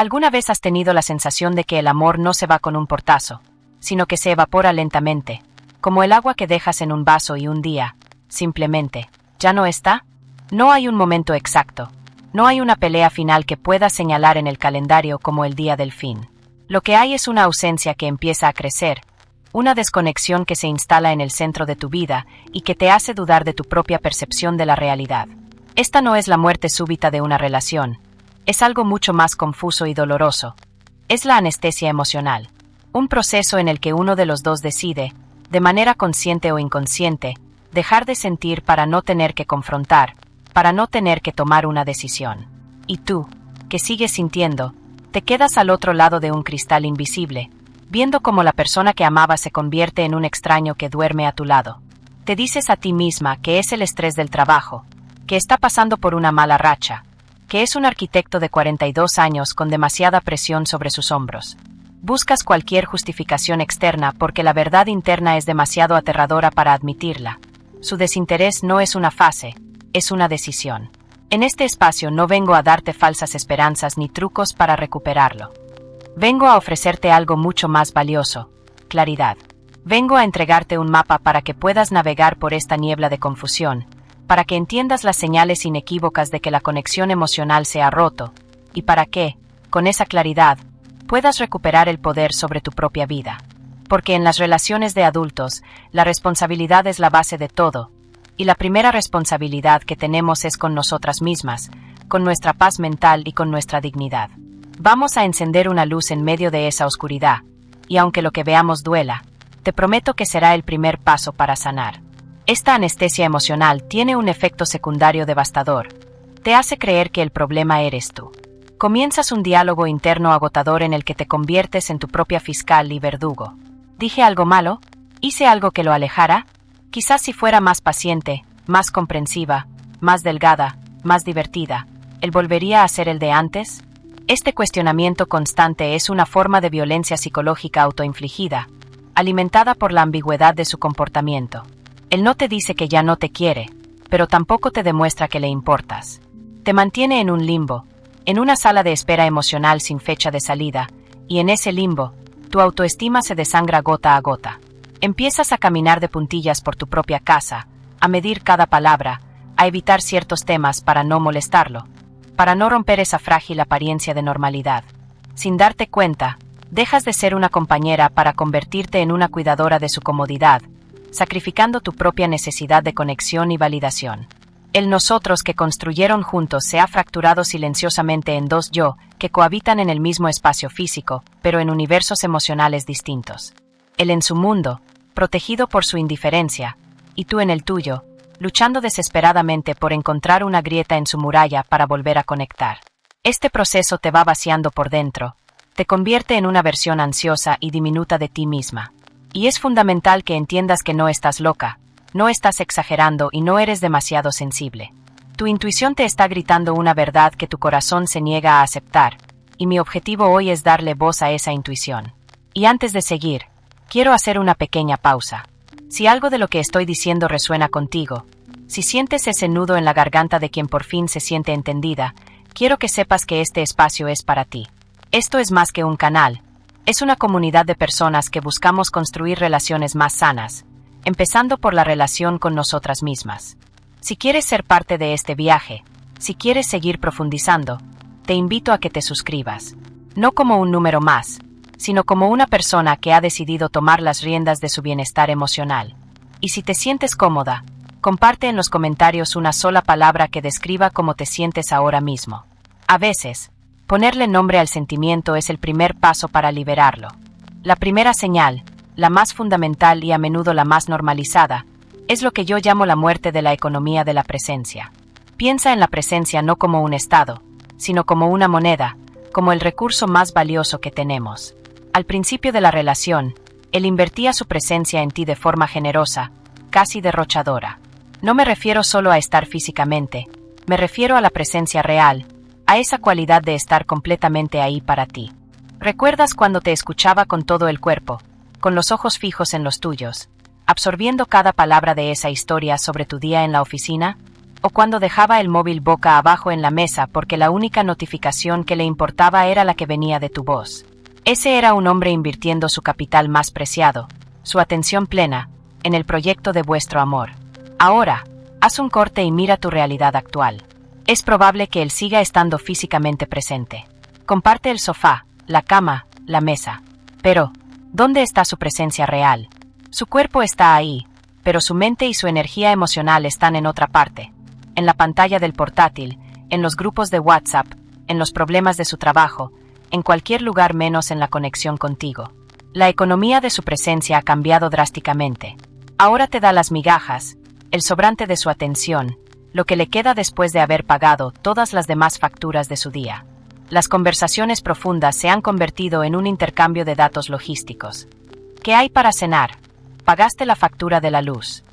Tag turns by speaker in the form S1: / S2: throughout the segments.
S1: ¿Alguna vez has tenido la sensación de que el amor no se va con un portazo, sino que se evapora lentamente, como el agua que dejas en un vaso y un día, simplemente, ya no está? No hay un momento exacto, no hay una pelea final que puedas señalar en el calendario como el día del fin. Lo que hay es una ausencia que empieza a crecer, una desconexión que se instala en el centro de tu vida y que te hace dudar de tu propia percepción de la realidad. Esta no es la muerte súbita de una relación, es algo mucho más confuso y doloroso. Es la anestesia emocional, un proceso en el que uno de los dos decide, de manera consciente o inconsciente, dejar de sentir para no tener que confrontar, para no tener que tomar una decisión. Y tú, que sigues sintiendo, te quedas al otro lado de un cristal invisible, viendo cómo la persona que amabas se convierte en un extraño que duerme a tu lado. Te dices a ti misma que es el estrés del trabajo, que está pasando por una mala racha, que es un arquitecto de 42 años con demasiada presión sobre sus hombros. Buscas cualquier justificación externa porque la verdad interna es demasiado aterradora para admitirla. Su desinterés no es una fase, es una decisión. En este espacio no vengo a darte falsas esperanzas ni trucos para recuperarlo. Vengo a ofrecerte algo mucho más valioso, claridad. Vengo a entregarte un mapa para que puedas navegar por esta niebla de confusión, para que entiendas las señales inequívocas de que la conexión emocional se ha roto, y para que, con esa claridad, puedas recuperar el poder sobre tu propia vida. Porque en las relaciones de adultos, la responsabilidad es la base de todo, y la primera responsabilidad que tenemos es con nosotras mismas, con nuestra paz mental y con nuestra dignidad. Vamos a encender una luz en medio de esa oscuridad, y aunque lo que veamos duela, te prometo que será el primer paso para sanar. Esta anestesia emocional tiene un efecto secundario devastador. Te hace creer que el problema eres tú. Comienzas un diálogo interno agotador en el que te conviertes en tu propia fiscal y verdugo. ¿Dije algo malo? ¿Hice algo que lo alejara? Quizás si fuera más paciente, más comprensiva, más delgada, más divertida, ¿él volvería a ser el de antes? Este cuestionamiento constante es una forma de violencia psicológica autoinfligida, alimentada por la ambigüedad de su comportamiento. Él no te dice que ya no te quiere, pero tampoco te demuestra que le importas. Te mantiene en un limbo, en una sala de espera emocional sin fecha de salida, y en ese limbo, tu autoestima se desangra gota a gota. Empiezas a caminar de puntillas por tu propia casa, a medir cada palabra, a evitar ciertos temas para no molestarlo, para no romper esa frágil apariencia de normalidad. Sin darte cuenta, dejas de ser una compañera para convertirte en una cuidadora de su comodidad, sacrificando tu propia necesidad de conexión y validación. El nosotros que construyeron juntos se ha fracturado silenciosamente en dos yo que cohabitan en el mismo espacio físico, pero en universos emocionales distintos. Él en su mundo, protegido por su indiferencia, y tú en el tuyo, luchando desesperadamente por encontrar una grieta en su muralla para volver a conectar. Este proceso te va vaciando por dentro, te convierte en una versión ansiosa y diminuta de ti misma. Y es fundamental que entiendas que no estás loca, no estás exagerando y no eres demasiado sensible. Tu intuición te está gritando una verdad que tu corazón se niega a aceptar, y mi objetivo hoy es darle voz a esa intuición. Y antes de seguir, quiero hacer una pequeña pausa. Si algo de lo que estoy diciendo resuena contigo, si sientes ese nudo en la garganta de quien por fin se siente entendida, quiero que sepas que este espacio es para ti. Esto es más que un canal. Es una comunidad de personas que buscamos construir relaciones más sanas, empezando por la relación con nosotras mismas. Si quieres ser parte de este viaje, si quieres seguir profundizando, te invito a que te suscribas. No como un número más, sino como una persona que ha decidido tomar las riendas de su bienestar emocional. Y si te sientes cómoda, comparte en los comentarios una sola palabra que describa cómo te sientes ahora mismo. A veces, ponerle nombre al sentimiento es el primer paso para liberarlo. La primera señal, la más fundamental y a menudo la más normalizada, es lo que yo llamo la muerte de la economía de la presencia. Piensa en la presencia no como un estado, sino como una moneda, como el recurso más valioso que tenemos. Al principio de la relación, él invertía su presencia en ti de forma generosa, casi derrochadora. No me refiero solo a estar físicamente, me refiero a la presencia real, a esa cualidad de estar completamente ahí para ti. ¿Recuerdas cuando te escuchaba con todo el cuerpo, con los ojos fijos en los tuyos, absorbiendo cada palabra de esa historia sobre tu día en la oficina? o cuando dejaba el móvil boca abajo en la mesa porque la única notificación que le importaba era la que venía de tu voz. Ese era un hombre invirtiendo su capital más preciado, su atención plena, en el proyecto de vuestro amor. Ahora, haz un corte y mira tu realidad actual. Es probable que él siga estando físicamente presente. Comparte el sofá, la cama, la mesa. Pero, ¿dónde está su presencia real? Su cuerpo está ahí, pero su mente y su energía emocional están en otra parte. En la pantalla del portátil, en los grupos de WhatsApp, en los problemas de su trabajo, en cualquier lugar menos en la conexión contigo. La economía de su presencia ha cambiado drásticamente. Ahora te da las migajas, el sobrante de su atención, lo que le queda después de haber pagado todas las demás facturas de su día. Las conversaciones profundas se han convertido en un intercambio de datos logísticos. ¿Qué hay para cenar? Pagaste la factura de la luz.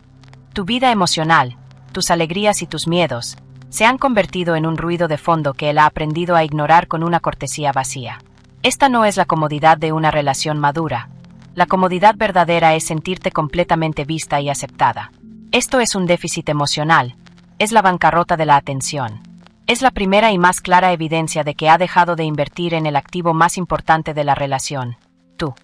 S1: Tu vida emocional, tus alegrías y tus miedos, se han convertido en un ruido de fondo que él ha aprendido a ignorar con una cortesía vacía. Esta no es la comodidad de una relación madura. La comodidad verdadera es sentirte completamente vista y aceptada. Esto es un déficit emocional. Es la bancarrota de la atención. Es la primera y más clara evidencia de que ha dejado de invertir en el activo más importante de la relación, tú.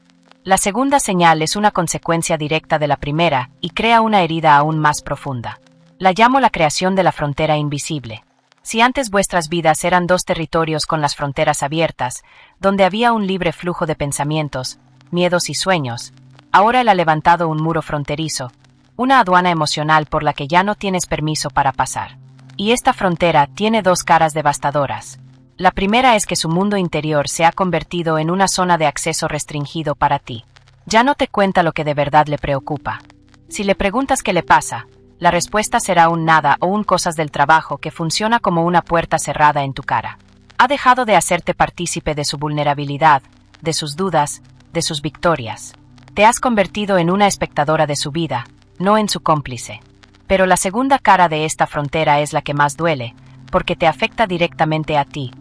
S1: La segunda señal es una consecuencia directa de la primera y crea una herida aún más profunda. La llamo la creación de la frontera invisible. Si antes vuestras vidas eran dos territorios con las fronteras abiertas, donde había un libre flujo de pensamientos, miedos y sueños, ahora él ha levantado un muro fronterizo, una aduana emocional por la que ya no tienes permiso para pasar. Y esta frontera tiene dos caras devastadoras. La primera es que su mundo interior se ha convertido en una zona de acceso restringido para ti. Ya no te cuenta lo que de verdad le preocupa. Si le preguntas qué le pasa, la respuesta será un nada o un cosas del trabajo que funciona como una puerta cerrada en tu cara. Ha dejado de hacerte partícipe de su vulnerabilidad, de sus dudas, de sus victorias. Te has convertido en una espectadora de su vida, no en su cómplice. Pero la segunda cara de esta frontera es la que más duele, porque te afecta directamente a ti.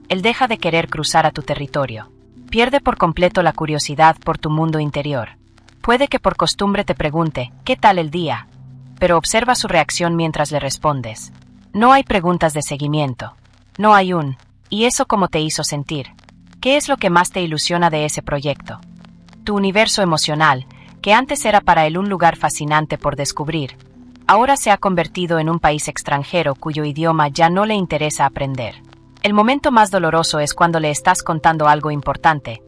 S1: Él deja de querer cruzar a tu territorio. Pierde por completo la curiosidad por tu mundo interior. Puede que por costumbre te pregunte, ¿qué tal el día? Pero observa su reacción mientras le respondes. No hay preguntas de seguimiento. No hay un, ¿y eso cómo te hizo sentir? ¿Qué es lo que más te ilusiona de ese proyecto? Tu universo emocional, que antes era para él un lugar fascinante por descubrir, ahora se ha convertido en un país extranjero cuyo idioma ya no le interesa aprender. El momento más doloroso es cuando le estás contando algo importante,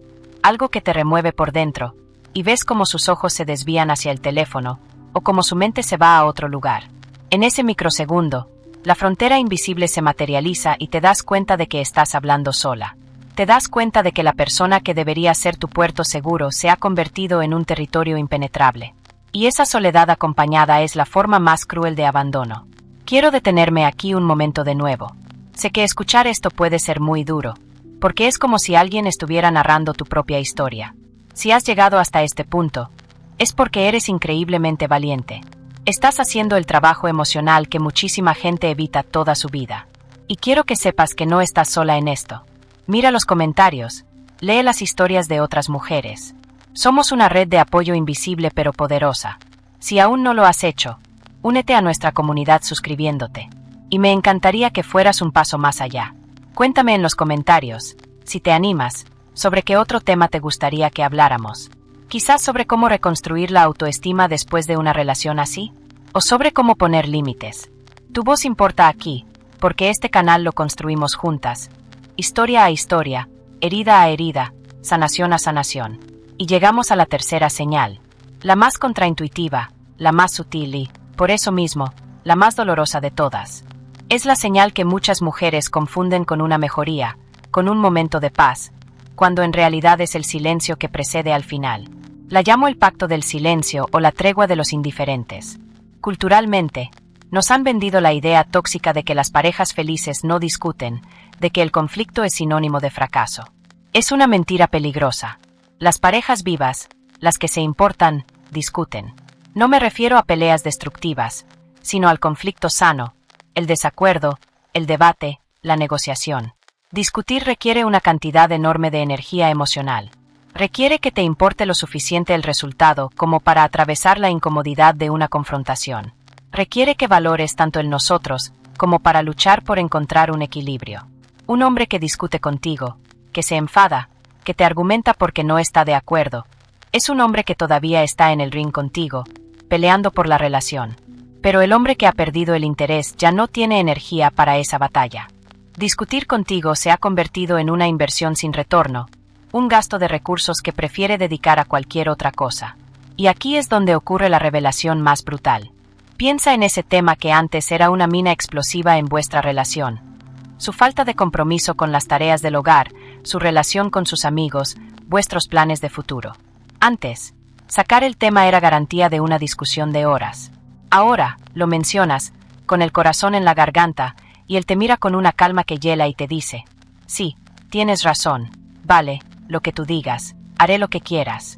S1: algo que te remueve por dentro, y ves cómo sus ojos se desvían hacia el teléfono, o cómo su mente se va a otro lugar. En ese microsegundo, la frontera invisible se materializa y te das cuenta de que estás hablando sola. Te das cuenta de que la persona que debería ser tu puerto seguro se ha convertido en un territorio impenetrable. Y esa soledad acompañada es la forma más cruel de abandono. Quiero detenerme aquí un momento de nuevo. Sé que escuchar esto puede ser muy duro, porque es como si alguien estuviera narrando tu propia historia. Si has llegado hasta este punto, es porque eres increíblemente valiente. Estás haciendo el trabajo emocional que muchísima gente evita toda su vida. Y quiero que sepas que no estás sola en esto. Mira los comentarios, lee las historias de otras mujeres. Somos una red de apoyo invisible pero poderosa. Si aún no lo has hecho, únete a nuestra comunidad suscribiéndote. Y me encantaría que fueras un paso más allá. Cuéntame en los comentarios, si te animas, sobre qué otro tema te gustaría que habláramos. Quizás sobre cómo reconstruir la autoestima después de una relación así, o sobre cómo poner límites. Tu voz importa aquí, porque este canal lo construimos juntas, historia a historia, herida a herida, sanación a sanación. Y llegamos a la tercera señal, la más contraintuitiva, la más sutil y, por eso mismo, la más dolorosa de todas. Es la señal que muchas mujeres confunden con una mejoría, con un momento de paz, cuando en realidad es el silencio que precede al final. La llamo el pacto del silencio o la tregua de los indiferentes. Culturalmente, nos han vendido la idea tóxica de que las parejas felices no discuten, de que el conflicto es sinónimo de fracaso. Es una mentira peligrosa. Las parejas vivas, las que se importan, discuten. No me refiero a peleas destructivas, sino al conflicto sano, el desacuerdo, el debate, la negociación. Discutir requiere una cantidad enorme de energía emocional. Requiere que te importe lo suficiente el resultado como para atravesar la incomodidad de una confrontación. Requiere que valores tanto el nosotros, como para luchar por encontrar un equilibrio. Un hombre que discute contigo, que se enfada, que te argumenta porque no está de acuerdo, es un hombre que todavía está en el ring contigo, peleando por la relación. Pero el hombre que ha perdido el interés ya no tiene energía para esa batalla. Discutir contigo se ha convertido en una inversión sin retorno, un gasto de recursos que prefiere dedicar a cualquier otra cosa. Y aquí es donde ocurre la revelación más brutal. Piensa en ese tema que antes era una mina explosiva en vuestra relación. Su falta de compromiso con las tareas del hogar, su relación con sus amigos, vuestros planes de futuro. Antes, sacar el tema era garantía de una discusión de horas. Ahora, lo mencionas, con el corazón en la garganta, y él te mira con una calma que hiela y te dice: sí, tienes razón, vale, lo que tú digas, haré lo que quieras.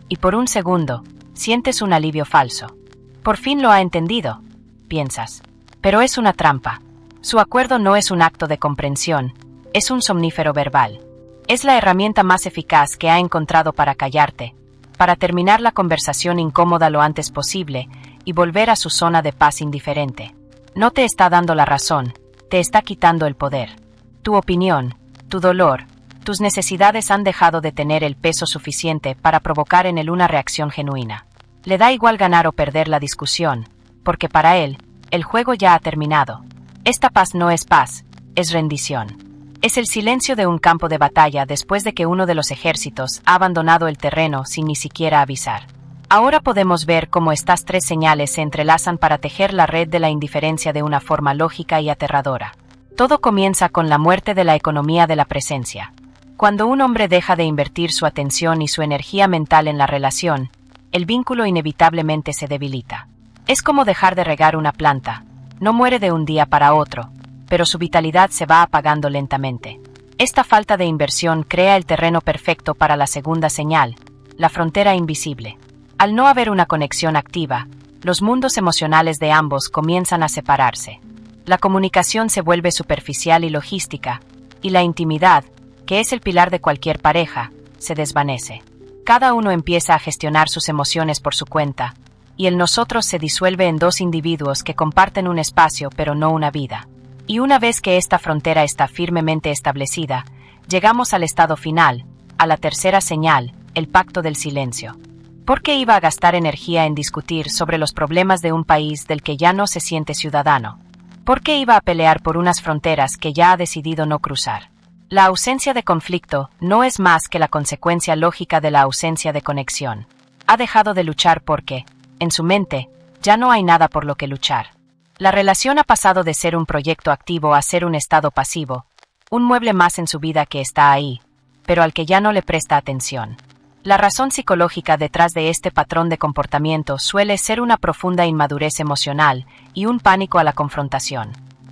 S1: Y por un segundo, sientes un alivio falso. Por fin lo ha entendido, piensas. Pero es una trampa. Su acuerdo no es un acto de comprensión, es un somnífero verbal. Es la herramienta más eficaz que ha encontrado para callarte, para terminar la conversación incómoda lo antes posible y volver a su zona de paz indiferente. No te está dando la razón, te está quitando el poder. Tu opinión, tu dolor, tus necesidades han dejado de tener el peso suficiente para provocar en él una reacción genuina. Le da igual ganar o perder la discusión, porque para él, el juego ya ha terminado. Esta paz no es paz, es rendición. Es el silencio de un campo de batalla después de que uno de los ejércitos ha abandonado el terreno sin ni siquiera avisar. Ahora podemos ver cómo estas tres señales se entrelazan para tejer la red de la indiferencia de una forma lógica y aterradora. Todo comienza con la muerte de la economía de la presencia. Cuando un hombre deja de invertir su atención y su energía mental en la relación, el vínculo inevitablemente se debilita. Es como dejar de regar una planta. No muere de un día para otro, pero su vitalidad se va apagando lentamente. Esta falta de inversión crea el terreno perfecto para la segunda señal, la frontera invisible. Al no haber una conexión activa, los mundos emocionales de ambos comienzan a separarse. La comunicación se vuelve superficial y logística, y la intimidad, que es el pilar de cualquier pareja, se desvanece. Cada uno empieza a gestionar sus emociones por su cuenta, y el nosotros se disuelve en dos individuos que comparten un espacio pero no una vida. Y una vez que esta frontera está firmemente establecida, llegamos al estado final, a la tercera señal, el pacto del silencio. ¿Por qué iba a gastar energía en discutir sobre los problemas de un país del que ya no se siente ciudadano? ¿Por qué iba a pelear por unas fronteras que ya ha decidido no cruzar? La ausencia de conflicto no es más que la consecuencia lógica de la ausencia de conexión. Ha dejado de luchar porque, en su mente, ya no hay nada por lo que luchar. La relación ha pasado de ser un proyecto activo a ser un estado pasivo, un mueble más en su vida que está ahí, pero al que ya no le presta atención. La razón psicológica detrás de este patrón de comportamiento suele ser una profunda inmadurez emocional y un pánico a la confrontación.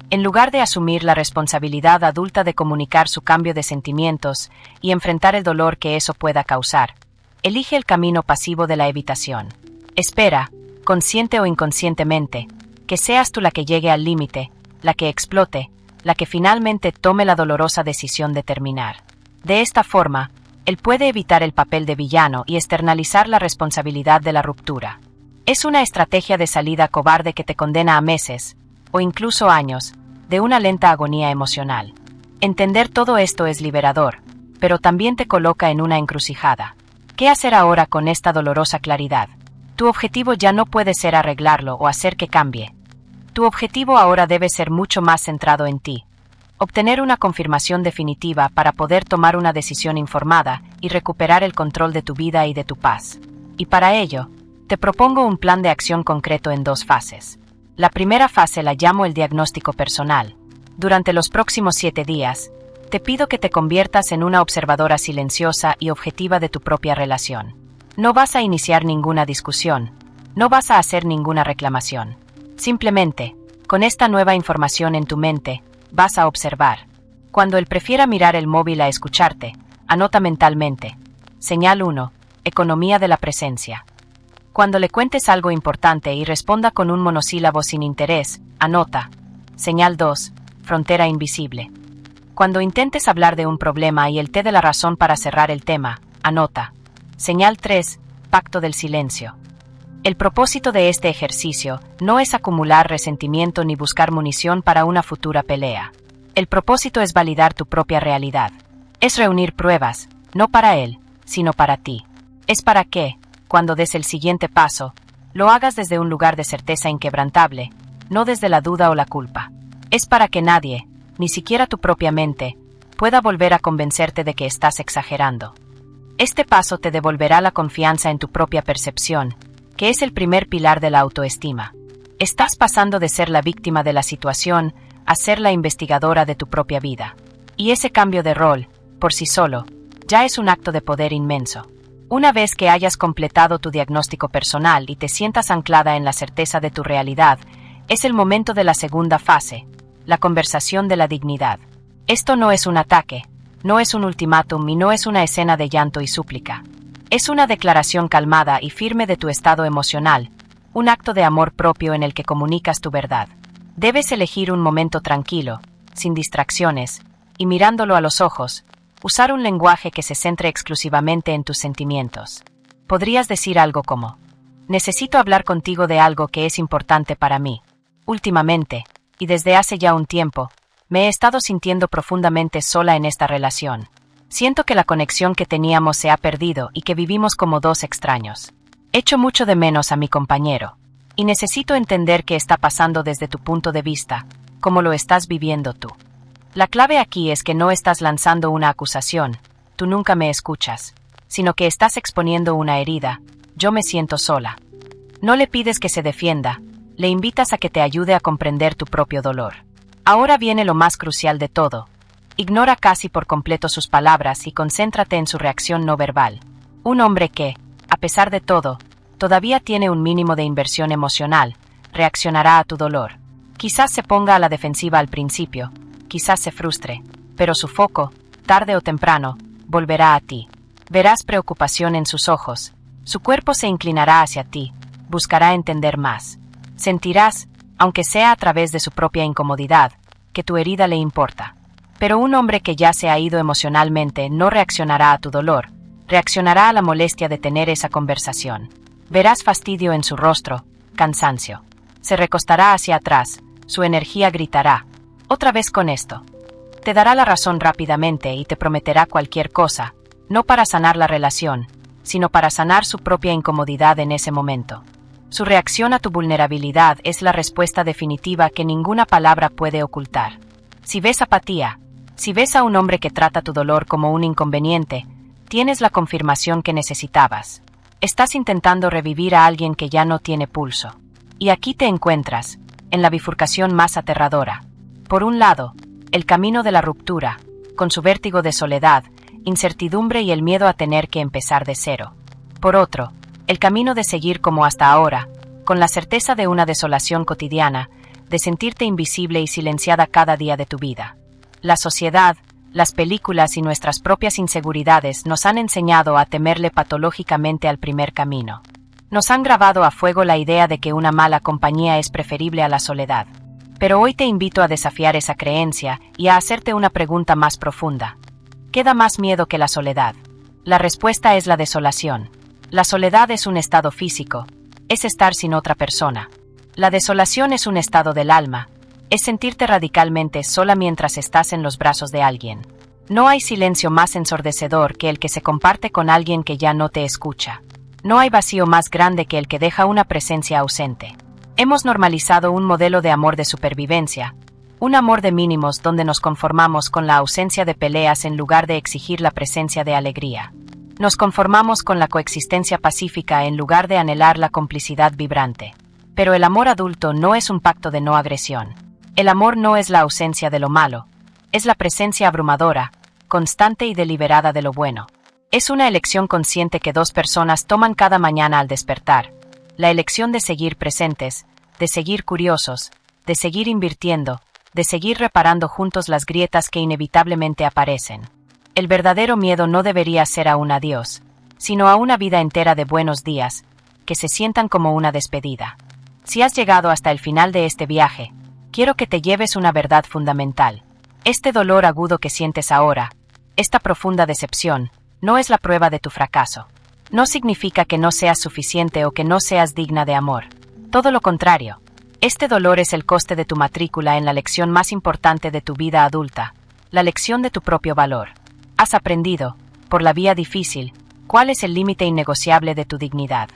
S1: En lugar de asumir la responsabilidad adulta de comunicar su cambio de sentimientos y enfrentar el dolor que eso pueda causar, elige el camino pasivo de la evitación. Espera, consciente o inconscientemente, que seas tú la que llegue al límite, la que explote, la que finalmente tome la dolorosa decisión de terminar. De esta forma, él puede evitar el papel de villano y externalizar la responsabilidad de la ruptura. Es una estrategia de salida cobarde que te condena a meses, o incluso años, de una lenta agonía emocional. Entender todo esto es liberador, pero también te coloca en una encrucijada. ¿Qué hacer ahora con esta dolorosa claridad? Tu objetivo ya no puede ser arreglarlo o hacer que cambie. Tu objetivo ahora debe ser mucho más centrado en ti. Obtener una confirmación definitiva para poder tomar una decisión informada y recuperar el control de tu vida y de tu paz. Y para ello, te propongo un plan de acción concreto en dos fases. La primera fase la llamo el diagnóstico personal. Durante los próximos 7 días, te pido que te conviertas en una observadora silenciosa y objetiva de tu propia relación. No vas a iniciar ninguna discusión, no vas a hacer ninguna reclamación. Simplemente, con esta nueva información en tu mente, vas a observar. Cuando él prefiera mirar el móvil a escucharte, anota mentalmente. Señal 1. Economía de la presencia. Cuando le cuentes algo importante y responda con un monosílabo sin interés, anota. Señal 2. Frontera invisible. Cuando intentes hablar de un problema y él te dé la razón para cerrar el tema, anota. Señal 3. Pacto del silencio. El propósito de este ejercicio no es acumular resentimiento ni buscar munición para una futura pelea. El propósito es validar tu propia realidad. Es reunir pruebas, no para él, sino para ti. Es para que, cuando des el siguiente paso, lo hagas desde un lugar de certeza inquebrantable, no desde la duda o la culpa. Es para que nadie, ni siquiera tu propia mente, pueda volver a convencerte de que estás exagerando. Este paso te devolverá la confianza en tu propia percepción, que es el primer pilar de la autoestima. Estás pasando de ser la víctima de la situación a ser la investigadora de tu propia vida. Y ese cambio de rol, por sí solo, ya es un acto de poder inmenso. Una vez que hayas completado tu diagnóstico personal y te sientas anclada en la certeza de tu realidad, es el momento de la segunda fase, la conversación de la dignidad. Esto no es un ataque, no es un ultimátum y no es una escena de llanto y súplica. Es una declaración calmada y firme de tu estado emocional, un acto de amor propio en el que comunicas tu verdad. Debes elegir un momento tranquilo, sin distracciones, y mirándolo a los ojos, usar un lenguaje que se centre exclusivamente en tus sentimientos. Podrías decir algo como: necesito hablar contigo de algo que es importante para mí. Últimamente, y desde hace ya un tiempo, me he estado sintiendo profundamente sola en esta relación. Siento que la conexión que teníamos se ha perdido y que vivimos como dos extraños. Echo mucho de menos a mi compañero, y necesito entender qué está pasando desde tu punto de vista, cómo lo estás viviendo tú. La clave aquí es que no estás lanzando una acusación, tú nunca me escuchas, sino que estás exponiendo una herida, yo me siento sola. No le pides que se defienda, le invitas a que te ayude a comprender tu propio dolor. Ahora viene lo más crucial de todo. Ignora casi por completo sus palabras y concéntrate en su reacción no verbal. Un hombre que, a pesar de todo, todavía tiene un mínimo de inversión emocional, reaccionará a tu dolor. Quizás se ponga a la defensiva al principio, quizás se frustre, pero su foco, tarde o temprano, volverá a ti. Verás preocupación en sus ojos, su cuerpo se inclinará hacia ti, buscará entender más. Sentirás, aunque sea a través de su propia incomodidad, que tu herida le importa. Pero un hombre que ya se ha ido emocionalmente no reaccionará a tu dolor, reaccionará a la molestia de tener esa conversación. Verás fastidio en su rostro, cansancio. Se recostará hacia atrás, su energía gritará: otra vez con esto. Te dará la razón rápidamente y te prometerá cualquier cosa, no para sanar la relación, sino para sanar su propia incomodidad en ese momento. Su reacción a tu vulnerabilidad es la respuesta definitiva que ninguna palabra puede ocultar. Si ves apatía, si ves a un hombre que trata tu dolor como un inconveniente, tienes la confirmación que necesitabas. Estás intentando revivir a alguien que ya no tiene pulso. Y aquí te encuentras, en la bifurcación más aterradora. Por un lado, el camino de la ruptura, con su vértigo de soledad, incertidumbre y el miedo a tener que empezar de cero. Por otro, el camino de seguir como hasta ahora, con la certeza de una desolación cotidiana, de sentirte invisible y silenciada cada día de tu vida. La sociedad, las películas y nuestras propias inseguridades nos han enseñado a temerle patológicamente al primer camino. Nos han grabado a fuego la idea de que una mala compañía es preferible a la soledad. Pero hoy te invito a desafiar esa creencia y a hacerte una pregunta más profunda. ¿Qué da más miedo que la soledad? La respuesta es la desolación. La soledad es un estado físico, es estar sin otra persona. La desolación es un estado del alma, es sentirte radicalmente sola mientras estás en los brazos de alguien. No hay silencio más ensordecedor que el que se comparte con alguien que ya no te escucha. No hay vacío más grande que el que deja una presencia ausente. Hemos normalizado un modelo de amor de supervivencia, un amor de mínimos donde nos conformamos con la ausencia de peleas en lugar de exigir la presencia de alegría. Nos conformamos con la coexistencia pacífica en lugar de anhelar la complicidad vibrante. Pero el amor adulto no es un pacto de no agresión. El amor no es la ausencia de lo malo, es la presencia abrumadora, constante y deliberada de lo bueno. Es una elección consciente que dos personas toman cada mañana al despertar. La elección de seguir presentes, de seguir curiosos, de seguir invirtiendo, de seguir reparando juntos las grietas que inevitablemente aparecen. El verdadero miedo no debería ser a un adiós, sino a una vida entera de buenos días, que se sientan como una despedida. Si has llegado hasta el final de este viaje, quiero que te lleves una verdad fundamental. Este dolor agudo que sientes ahora, esta profunda decepción, no es la prueba de tu fracaso. no significa que no seas suficiente o que no seas digna de amor. Todo lo contrario. Este dolor es el coste de tu matrícula en la lección más importante de tu vida adulta, la lección de tu propio valor. Has aprendido, por la vía difícil, cuál es el límite innegociable de tu dignidad.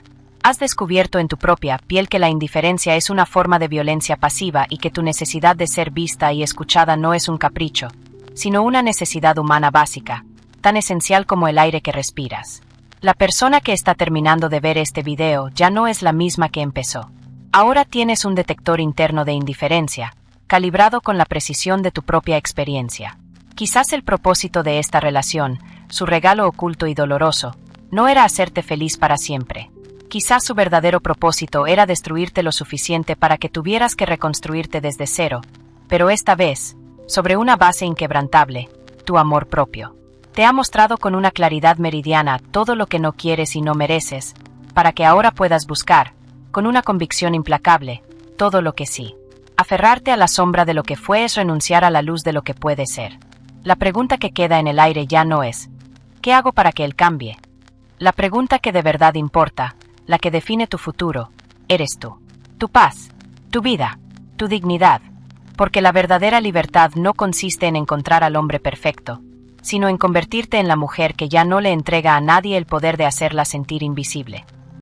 S1: Has descubierto en tu propia piel que la indiferencia es una forma de violencia pasiva y que tu necesidad de ser vista y escuchada no es un capricho, sino una necesidad humana básica, tan esencial como el aire que respiras. La persona que está terminando de ver este video ya no es la misma que empezó. Ahora tienes un detector interno de indiferencia, calibrado con la precisión de tu propia experiencia. Quizás el propósito de esta relación, su regalo oculto y doloroso, no era hacerte feliz para siempre. Quizás su verdadero propósito era destruirte lo suficiente para que tuvieras que reconstruirte desde cero, pero esta vez, sobre una base inquebrantable, tu amor propio. Te ha mostrado con una claridad meridiana todo lo que no quieres y no mereces, para que ahora puedas buscar, con una convicción implacable, todo lo que sí. Aferrarte a la sombra de lo que fue es renunciar a la luz de lo que puede ser. La pregunta que queda en el aire ya no es, ¿qué hago para que él cambie? La pregunta que de verdad importa, la que define tu futuro, eres tú. Tu paz, tu vida, tu dignidad. Porque la verdadera libertad no consiste en encontrar al hombre perfecto, sino en convertirte en la mujer que ya no le entrega a nadie el poder de hacerla sentir invisible.